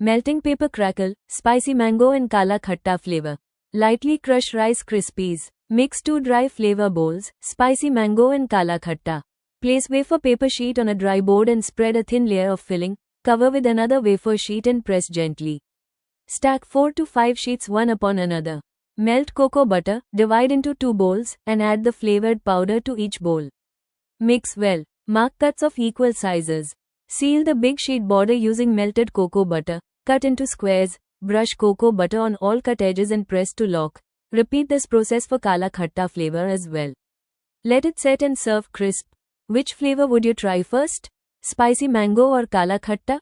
Melting paper crackle, spicy mango and kala khatta flavor. Lightly crush Rice Krispies. Mix 2 dry flavor bowls, spicy mango and kala khatta. Place wafer paper sheet on a dry board and spread a thin layer of filling. Cover with another wafer sheet and press gently. Stack 4 to 5 sheets one upon another. Melt cocoa butter, divide into 2 bowls, and add the flavored powder to each bowl. Mix well. Mark cuts of equal sizes. Seal the big sheet border using melted cocoa butter. Cut into squares. Brush cocoa butter on all cut edges and press to lock. Repeat this process for kala khatta flavor as well. Let it set and serve crisp. Which flavor would you try first? Spicy mango or kala khatta?